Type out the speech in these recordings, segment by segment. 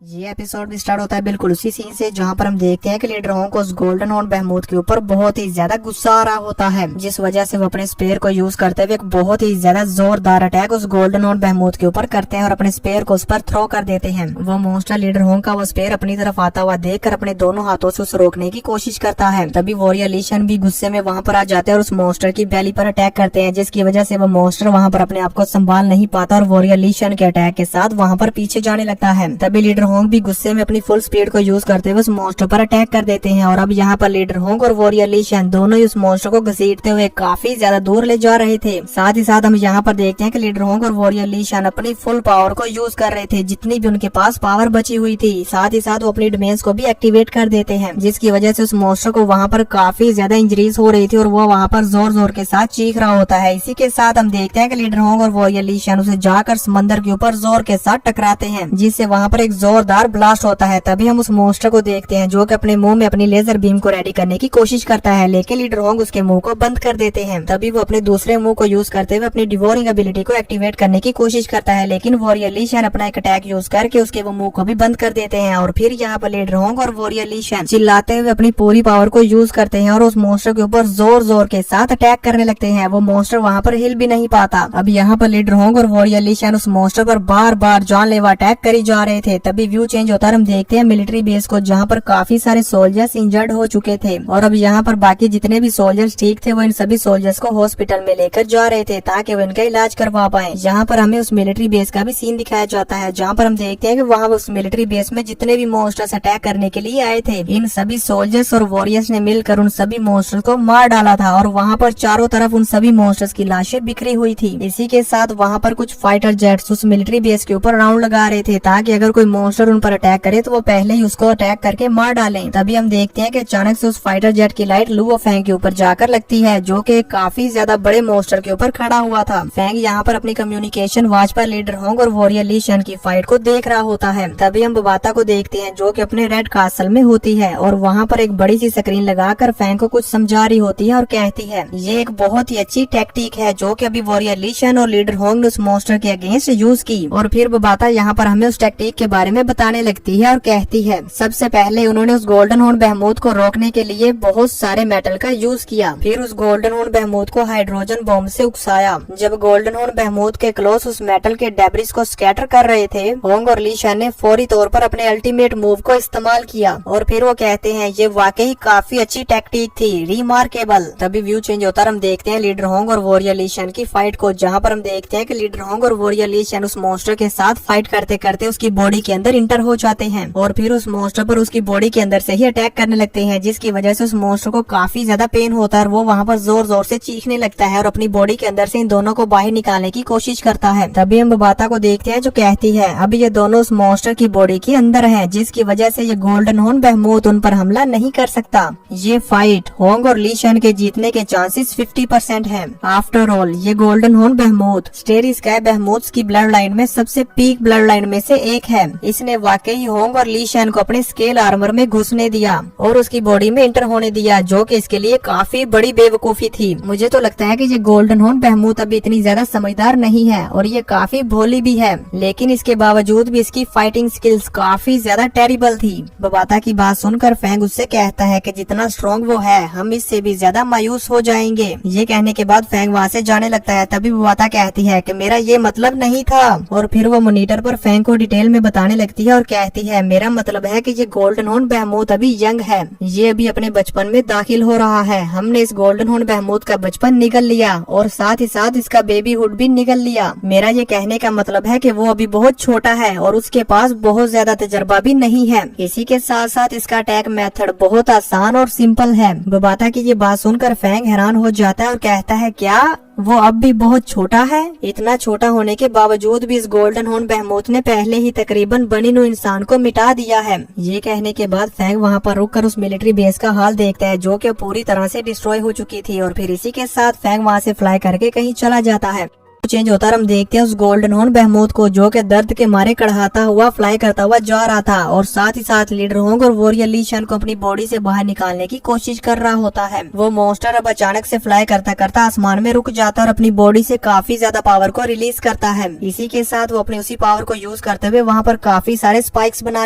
ये एपिसोड भी स्टार्ट होता है बिल्कुल उसी सीन से जहाँ पर हम देखते हैं कि लीडर होंग को उस गोल्डन हॉर्न बेहमूथ के ऊपर बहुत ही ज्यादा गुस्सा आ रहा होता है, जिस वजह से वो अपने स्पेयर को यूज करते हुए एक बहुत ही ज्यादा जोरदार अटैक उस गोल्डन हॉर्न बेहमूथ के ऊपर करते हैं और अपने स्पेयर को उस पर थ्रो कर देते हैं। वो मॉन्स्टर लीडर होंग का वो स्पेयर अपनी तरफ आता हुआ देखकर अपने दोनों हाथों से उसे रोकने की कोशिश करता है। तभी वॉरियर ली शन भी गुस्से में वहाँ पर आ जाते हैं और उस मॉन्स्टर की बैली पर अटैक करते हैं, जिसकी वजह से वो मॉन्स्टर वहाँ पर अपने आप को संभाल नहीं पाता और वॉरियर ली शन के अटैक के साथ वहाँ पर पीछे जाने लगता है। तभी लीडर होंग भी गुस्से में अपनी फुल स्पीड को यूज करते हुए उस मॉन्स्टर पर अटैक कर देते हैं और अब यहाँ पर लीडर होंग और वॉरियर ली शन दोनों ही उस मॉन्स्टर को घसीटते हुए काफी ज्यादा दूर ले जा रहे थे। साथ ही साथ हम यहाँ पर देखते हैं कि लीडर होंग और वॉरियर ली शन अपनी फुल पावर को यूज कर रहे थे, जितनी भी उनके पास पावर बची हुई थी। साथ ही साथ वो अपनी डिमेंस को भी एक्टिवेट कर देते हैं, जिसकी वजह से उस मॉन्स्टर को वहाँ पर काफी ज्यादा इंजरीज हो रही थी और वो वहाँ पर जोर जोर के साथ चीख रहा होता है। इसी के साथ हम देखते हैं कि लीडर होंग और वॉरियर ली शन उसे जाकर समंदर के ऊपर जोर के साथ टकराते हैं, जिससे वहाँ पर एक जोरदार ब्लास्ट होता है। तभी हम उस मॉन्स्टर को देखते हैं जो कि अपने मुंह में अपनी लेजर बीम को रेडी करने की कोशिश करता है, लेकिन लीडर होंग उसके मुंह को बंद कर देते हैं। तभी वो अपने दूसरे मुंह को यूज करते हुए अपनी डिवोरिंग एबिलिटी को एक्टिवेट करने की कोशिश करता है, लेकिन वॉरियर ली शन अपना एक अटैक यूज करके उसके वो मुंह को भी बंद कर देते हैं। और फिर यहाँ पर लीडर होंग और वॉरियर ली शन चिल्लाते हुए अपनी पूरी पावर को यूज करते हैं और उस मॉन्स्टर के ऊपर जोर जोर के साथ अटैक करने लगते हैं। वो मॉन्स्टर वहाँ पर हिल भी नहीं पाता। अब यहाँ पर लीडर होंग और वॉरियर ली शन उस मॉन्स्टर पर बार बार जानलेवा अटैक करी जा रहे थे। तभी व्यू चेंज होता है, हम देखते हैं मिलिट्री बेस को जहाँ पर काफी सारे सोल्जर्स इंजर्ड हो चुके थे और अब यहाँ पर बाकी जितने भी सोल्जर्स ठीक थे वो इन सभी सोल्जर्स को हॉस्पिटल में लेकर जा रहे थे ताकि वो इनका इलाज करवा पाए। यहाँ पर हमें उस मिलिट्री बेस का भी सीन दिखाया जाता है, जहाँ पर हम देखते हैं कि वहाँ उस मिलिट्री बेस में जितने भी मॉन्स्टर्स अटैक करने के लिए आए थे, इन सभी सोल्जर्स और वॉरियर्स ने मिलकर उन सभी मॉन्स्टर्स को मार डाला था और वहाँ पर चारों तरफ उन सभी मॉन्स्टर्स की लाशें बिखरी हुई थी। इसी के साथ वहाँ पर कुछ फाइटर जेट्स उस मिलिट्री बेस के ऊपर राउंड लगा रहे थे ताकि अगर कोई मॉन्स्टर उन पर अटैक करे तो वो पहले ही उसको अटैक करके मार डालें। तभी हम देखते हैं कि अचानक से उस फाइटर जेट की लाइट लुओ फेंग के ऊपर जाकर लगती है, जो कि काफी ज्यादा बड़े मॉन्स्टर के ऊपर खड़ा हुआ था। फेंग यहाँ पर अपनी कम्युनिकेशन वॉच पर लीडर होंग और वॉरियर ली शन की फाइट को देख रहा होता है। तभी हम बबाता को देखते हैं जो कि अपने रेड कासल में होती है और वहाँ पर एक बड़ी सी स्क्रीन लगाकर फेंग को कुछ समझा रही होती है और कहती है ये एक बहुत ही अच्छी टेक्निक है जो कि अभी वॉरियर ली शन और लीडर होंग ने उस मॉन्स्टर के अगेंस्ट यूज की। और फिर बबाता यहाँ पर हमें उस टेक्निक के बारे में बताने लगती है और कहती है सबसे पहले उन्होंने उस गोल्डन हॉर्न बेहमूथ को रोकने के लिए बहुत सारे मेटल का यूज किया, फिर उस गोल्डन हॉर्न बेहमूथ को हाइड्रोजन बॉम्ब से उकसाया। जब गोल्डन हॉर्न बेहमूथ के क्लोस उस मेटल के डेब्रिस को स्कैटर कर रहे थे, होंग और ली शन ने फौरी तौर पर अपने अल्टीमेट मूव को इस्तेमाल किया और फिर वो कहते हैं ये वाकई काफी अच्छी टेक्निक थी, रिमार्केबल। तभी व्यू चेंज होता है, हम देखते हैं लीडर होंग और वॉरियर ली शन की फाइट को, जहाँ पर हम देखते हैं कि लीडर होंग और वॉरियर ली शन उस मॉन्स्टर के साथ फाइट करते करते उसकी बॉडी के अंदर इंटर हो जाते हैं और फिर उस मॉन्स्टर पर उसकी बॉडी के अंदर से ही अटैक करने लगते हैं, जिसकी वजह से उस मॉन्स्टर को काफी ज्यादा पेन होता है और वो वहाँ पर जोर जोर से चीखने लगता है और अपनी बॉडी के अंदर से इन दोनों को बाहर निकालने की कोशिश करता है। तभी हम बबाता को देखते हैं जो कहती है अभी ये दोनों उस मॉन्स्टर की बॉडी के अंदर है, जिसकी वजह से ये गोल्डन हॉर्न बेहमूथ उन पर हमला नहीं कर सकता। ये फाइट होंग और ली शन के जीतने के चांसेस 50% है। आफ्टर ऑल ये गोल्डन हॉर्न बेहमूथ स्टेरी स्काई बेहमूथ्स की ब्लड लाइन में सबसे पीक ब्लड लाइन में से एक है। इसने वाकई होंग और ली शन को अपने स्केल आर्मर में घुसने दिया और उसकी बॉडी में इंटर होने दिया, जो कि इसके लिए काफी बड़ी बेवकूफी थी। मुझे तो लगता है कि ये गोल्डन हॉर्न बेहमूथ अभी इतनी ज्यादा समझदार नहीं है और ये काफी भोली भी है, लेकिन इसके बावजूद भी इसकी फाइटिंग स्किल्स काफी ज्यादा टेरिबल थी। बबाता की बात सुनकर फेंग उससे कहता है कि जितना स्ट्रॉन्ग वो है हम इससे भी ज्यादा मायूस हो जाएंगे। ये कहने के बाद फेंग वहाँ से जाने लगता है। तभी बबाता कहती है कि मेरा ये मतलब नहीं था और फिर वो मॉनिटर पर फेंग को डिटेल में बताने लगती है और कहती है मेरा मतलब है कि ये गोल्डन हॉर्न बेहमूथ अभी यंग है, ये अभी अपने बचपन में दाखिल हो रहा है। हमने इस गोल्डन हॉर्न बेहमूथ का बचपन निगल लिया और साथ ही साथ इसका बेबीहुड भी निगल लिया। मेरा ये कहने का मतलब है कि वो अभी बहुत छोटा है और उसके पास बहुत ज्यादा तजर्बा भी नहीं है। इसी के साथ साथ इसका अटैक मेथड बहुत आसान और सिंपल है। बबाता की ये बात सुनकर फेंग हैरान हो जाता है और कहता है क्या वो अब भी बहुत छोटा है? इतना छोटा होने के बावजूद भी इस गोल्डन हॉर्न बेहमूथ ने पहले ही तकरीबन बनी नुई इंसान को मिटा दिया है। ये कहने के बाद फेंग वहाँ पर रुककर उस मिलिट्री बेस का हाल देखता है जो कि पूरी तरह से डिस्ट्रॉय हो चुकी थी और फिर इसी के साथ फेंग वहाँ से फ्लाई करके कहीं चला जाता है। चेंज होता है, हम देखते हैं उस गोल्डन हॉर्न बेहमूथ को जो कि दर्द के मारे कड़हाता हुआ फ्लाई करता हुआ जा रहा था और साथ ही साथ लीडर होंग और वॉरियर ली शन को अपनी बॉडी से बाहर निकालने की कोशिश कर रहा होता है। वो मॉन्स्टर अब अचानक से फ्लाई करता करता आसमान में रुक जाता है और अपनी बॉडी से काफी ज्यादा पावर को रिलीज करता है। इसी के साथ वो अपनी उसी पावर को यूज करते हुए वहाँ पर काफी सारे स्पाइक्स बना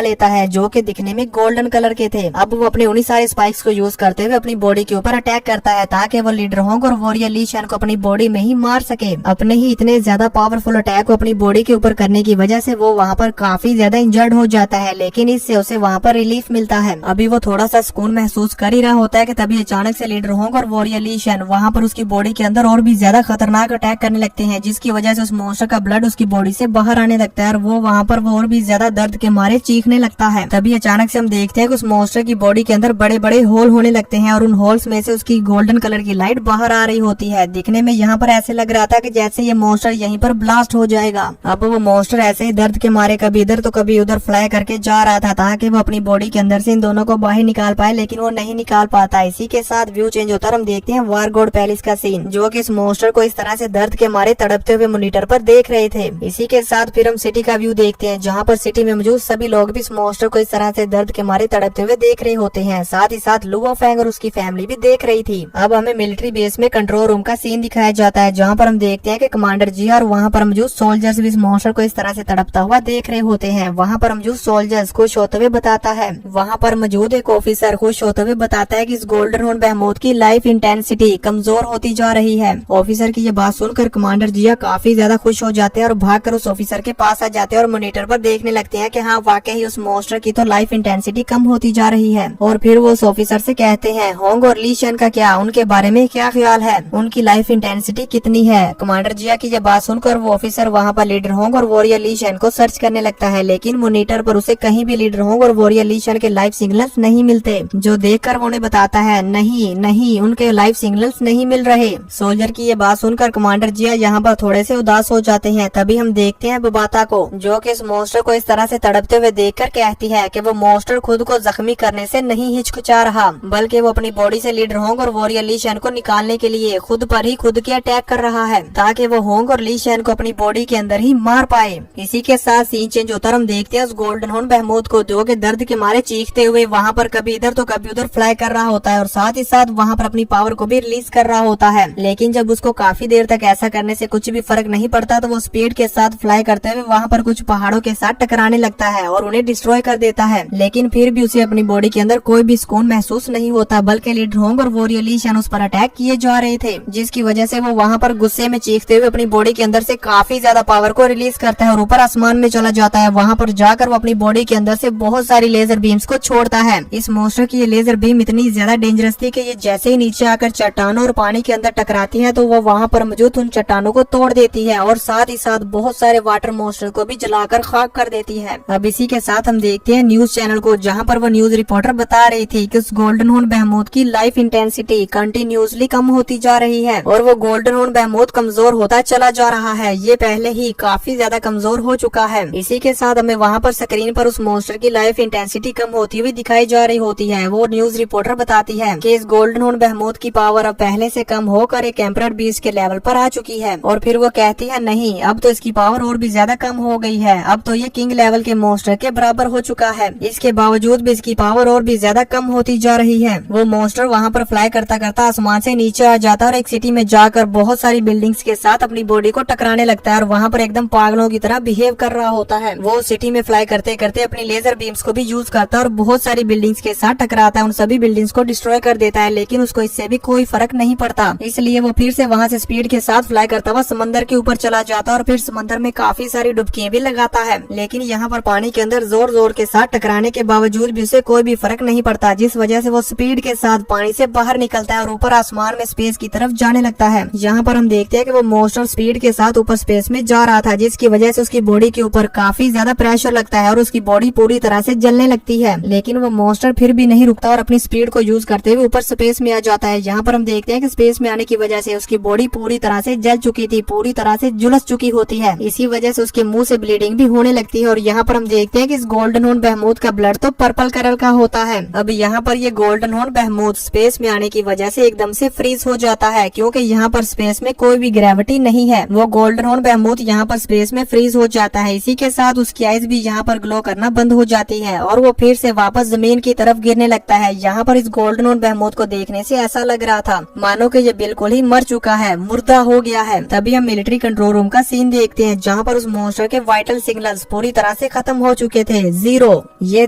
लेता है जो कि दिखने में गोल्डन कलर के थे। अब वो अपने उन्हीं सारे स्पाइक्स को यूज करते हुए अपनी बॉडी के ऊपर अटैक करता है ताकि वो लीडर होंग और वॉरियर ली शन को अपनी बॉडी में ही मार सके। अपने ही इतने ज्यादा पावरफुल अटैक को अपनी बॉडी के ऊपर करने की वजह से वो वहाँ पर काफी ज्यादा इंजर्ड हो जाता है, लेकिन इससे उसे वहाँ पर रिलीफ मिलता है। अभी वो थोड़ा सा सुकून महसूस कर ही रहा होता है कि तभी अचानक से लीडर होंग और वॉरियर ली शन वहाँ पर उसकी बॉडी के अंदर और भी ज्यादा खतरनाक अटैक करने लगते हैं, जिसकी वजह से उस मॉन्स्टर का ब्लड उसकी बॉडी से बाहर आने लगता है और वो वहाँ पर वो और भी ज्यादा दर्द के मारे चीखने लगता है। तभी अचानक से हम देखते हैं कि उस मॉन्स्टर की बॉडी के अंदर बड़े बड़े होल होने लगते हैं और उन होल्स में से उसकी गोल्डन कलर की लाइट बाहर आ रही होती है। दिखने में यहाँ पर ऐसे लग रहा था कि जैसे ये मॉन्स्टर यहीं पर ब्लास्ट हो जाएगा। अब वो मॉन्स्टर ऐसे ही दर्द के मारे कभी इधर तो कभी उधर फ्लाई करके जा रहा था ताकि वो अपनी बॉडी के अंदर से इन दोनों को बाहर निकाल पाए, लेकिन वो नहीं निकाल पाता। इसी के साथ व्यू चेंज होता है, हम देखते हैं वार गॉड पैलेस का सीन जो कि इस मॉन्स्टर को इस तरह से दर्द के मारे तड़पते हुए मॉनिटर पर देख रहे थे। इसी के साथ फिर हम सिटी का व्यू देखते हैं जहाँ पर सिटी में मौजूद सभी लोग भी इस मॉन्स्टर को इस तरह से दर्द के मारे तड़पते हुए देख रहे होते हैं। साथ ही साथ लुओ फैंग और उसकी फैमिली भी देख रही थी। अब हमें मिलिट्री बेस में कंट्रोल रूम का सीन दिखाया जाता है जहाँ पर हम देखते हैं कि कमांडर जी और वहाँ पर मौजूद सोल्जर्स भी इस मॉन्स्टर को इस तरह से तड़पता हुआ देख रहे होते हैं। वहाँ पर मौजूद सोल्जर्स खुश होते हुए बताता है, वहाँ पर मौजूद एक ऑफिसर खुश होते हुए बताता है कि इस गोल्डन हॉर्न बेहमूथ की लाइफ इंटेंसिटी कमजोर होती जा रही है। ऑफिसर की ये बात सुनकर कमांडर जिया काफी ज्यादा खुश हो जाते हैं और भागकर उस ऑफिसर के पास आ जाते हैं और मॉनिटर पर देखने लगते हैं कि हाँ वाकई उस मॉन्स्टर की तो लाइफ इंटेंसिटी कम होती जा रही है। और फिर वो उस ऑफिसर से कहते हैं होंग और ली शन का क्या, उनके बारे में क्या ख्याल है, उनकी लाइफ इंटेंसिटी कितनी है। कमांडर जिया की ये बात सुनकर वो ऑफिसर वहाँ पर लीडर होंग और वॉरियर ली शन को सर्च करने लगता है, लेकिन मॉनिटर पर उसे कहीं भी लीडर होंग और वॉरियर ली शन के लाइफ सिग्नल्स नहीं मिलते, जो देखकर वो उन्हें बताता है नहीं उनके लाइफ सिग्नल्स नहीं मिल रहे। सोल्जर की ये बात सुनकर कमांडर जिया यहाँ पर थोड़े से उदास हो जाते हैं। तभी हम देखते हैं बबाता को जो कि इस मॉन्स्टर को इस तरह से तड़पते हुए देखकर कहती है कि वो मॉन्स्टर खुद को जख्मी करने से नहीं हिचकिचा रहा, बल्कि वो अपनी बॉडी से लीडर होंग और वॉरियर ली शन को निकालने के लिए खुद पर ही खुद के अटैक कर रहा है ताकि वो होंग और ली शन को अपनी बॉडी के अंदर ही मार पाए। इसी के साथ सीन चेंज होता है, हम देखते हैं उस गोल्डन हॉर्न बेहमूथ को जो कि दर्द के मारे चीखते हुए वहाँ पर कभी इधर तो कभी उधर फ्लाई कर रहा होता है और साथ ही साथ वहाँ पर अपनी पावर को भी रिलीज कर रहा होता है। लेकिन जब उसको काफी देर तक ऐसा करने से कुछ भी फर्क नहीं पड़ता तो वो स्पीड के साथ फ्लाई करते हुए वहाँ पर कुछ पहाड़ों के साथ टकराने लगता है और उन्हें डिस्ट्रॉय कर देता है। लेकिन फिर भी उसे अपनी बॉडी के अंदर कोई भी सुकून महसूस नहीं होता, बल्कि लीडर होंग और वॉरियर ली शन उस पर अटैक किए जा रहे थे, जिसकी वजह से वो वहाँ पर गुस्से में चीखते हुए अपनी बॉडी के अंदर से काफी ज्यादा पावर को रिलीज करता है और ऊपर आसमान में चला जाता है। वहाँ पर जाकर वो अपनी बॉडी के अंदर से बहुत सारी लेजर बीम्स को छोड़ता है। इस मॉन्स्टर की ये लेजर बीम इतनी ज्यादा डेंजरस थी कि ये जैसे ही नीचे आकर चट्टानों और पानी के अंदर टकराती है तो वो वहाँ पर मौजूद उन चट्टानों को तोड़ देती है और साथ ही साथ बहुत सारे वाटर मॉन्स्टर को भी जलाकर खाक कर देती है। अब इसी के साथ हम देखते हैं न्यूज चैनल को जहाँ पर वो न्यूज रिपोर्टर बता रही थी कि उस गोल्डन हॉर्न बेहमूथ की लाइफ इंटेंसिटी कंटिन्यूसली कम होती जा रही है और वो गोल्डन हॉर्न बेहमूथ कमजोर होता चला जा रहा है। ये पहले ही काफी ज्यादा कमजोर हो चुका है। इसी के साथ हमें वहाँ पर स्क्रीन पर उस मॉन्स्टर की लाइफ इंटेंसिटी कम होती हुई दिखाई जा रही होती है। वो न्यूज रिपोर्टर बताती है कि इस गोल्डन हॉर्न बेहमूथ की पावर अब पहले से कम होकर एक एम्परर बीस्ट के लेवल पर आ चुकी है। और फिर वो कहती है नहीं, अब तो इसकी पावर और भी ज्यादा कम हो गई है, अब तो ये किंग लेवल के मॉन्स्टर के बराबर हो चुका है। इसके बावजूद भी इसकी पावर और भी ज्यादा कम होती जा रही है। वो मॉन्स्टर वहाँ पर फ्लाई करता करता आसमान से नीचे आ जाता है और एक सिटी में जाकर बहुत सारी बिल्डिंग्स के साथ अपनी बॉडी को टकराने लगता है और वहाँ पर एकदम पागलों की तरह बिहेव कर रहा होता है। वो सिटी में फ्लाई करते करते अपनी लेजर बीम्स को भी यूज करता है और बहुत सारी बिल्डिंग्स के साथ टकराता है, उन सभी बिल्डिंग्स को डिस्ट्रॉय कर देता है, लेकिन उसको इससे भी कोई फर्क नहीं पड़ता। इसलिए वो फिर से वहाँ से स्पीड के साथ फ्लाई करता हुआ समंदर के ऊपर चला जाता है और फिर समंदर में काफी सारी डुबकियां भी लगाता है। लेकिन यहाँ पर पानी के अंदर जोर जोर के साथ टकराने के बावजूद भी उसे कोई भी फर्क नहीं पड़ता, जिस वजह से वो स्पीड के साथ पानी से बाहर निकलता है और ऊपर आसमान में स्पेस की तरफ जाने लगता है। यहाँ पर हम देखते हैं कि वो मॉन्स्टर स्पीड के साथ ऊपर स्पेस में जा रहा था, जिसकी वजह से उसकी बॉडी के ऊपर काफी ज्यादा प्रेशर लगता है और उसकी बॉडी पूरी तरह से जलने लगती है। लेकिन वो मॉन्स्टर फिर भी नहीं रुकता और अपनी स्पीड को यूज करते हुए ऊपर स्पेस में आ जाता है। यहाँ पर हम देखते हैं कि स्पेस में आने की वजह से उसकी बॉडी पूरी तरह से जल चुकी थी, पूरी तरह से झुलस चुकी होती है। इसी वजह से उसके मुंह से ब्लीडिंग भी होने लगती है और यहाँ पर हम देखते हैं कि इस गोल्डन हॉर्न बेहमूथ का ब्लड तो पर्पल कलर का होता है। अब यहाँ पर ये गोल्डन हॉर्न बेहमूथ स्पेस में आने की वजह से एकदम से फ्रीज हो जाता है, क्योंकि यहाँ पर स्पेस में कोई भी ग्रेविटी नहीं है। वो गोल्डन हॉर्न बेहमूथ यहाँ पर स्पेस में फ्रीज हो जाता है। इसी के साथ उसकी आइज भी यहाँ पर ग्लो करना बंद हो जाती है और वो फिर से वापस जमीन की तरफ गिरने लगता है। यहाँ पर इस गोल्डन हॉर्न बेहमूथ को देखने से ऐसा लग रहा था मानो कि ये बिल्कुल ही मर चुका है, मुर्दा हो गया है। तभी हम मिलिट्री कंट्रोल रूम का सीन देखते हैं जहाँ पर उस मॉन्स्टर के वाइटल सिग्नल्स पूरी तरह से खत्म हो चुके थे, 0। ये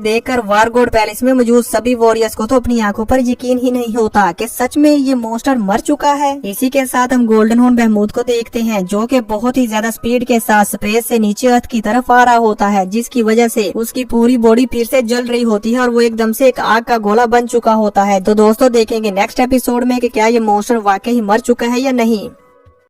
देखकर वारगोड पैलेस में मौजूद सभी वॉरियर्स को तो अपनी आंखों पर यकीन ही नहीं होता कि सच में ये मॉन्स्टर मर चुका है। इसी के साथ हम गोल्डन हॉर्न बेहमूथ को देखते हैं जो कि बहुत ही ज्यादा स्पीड के साथ स्पेस से नीचे अर्थ की तरफ आ रहा होता है, जिसकी वजह से उसकी पूरी बॉडी फिर से जल रही होती है और वो एकदम से एक आग का गोला बन चुका होता है। तो दोस्तों देखेंगे नेक्स्ट एपिसोड में कि क्या ये मॉन्स्टर वाकई मर चुका है या नहीं।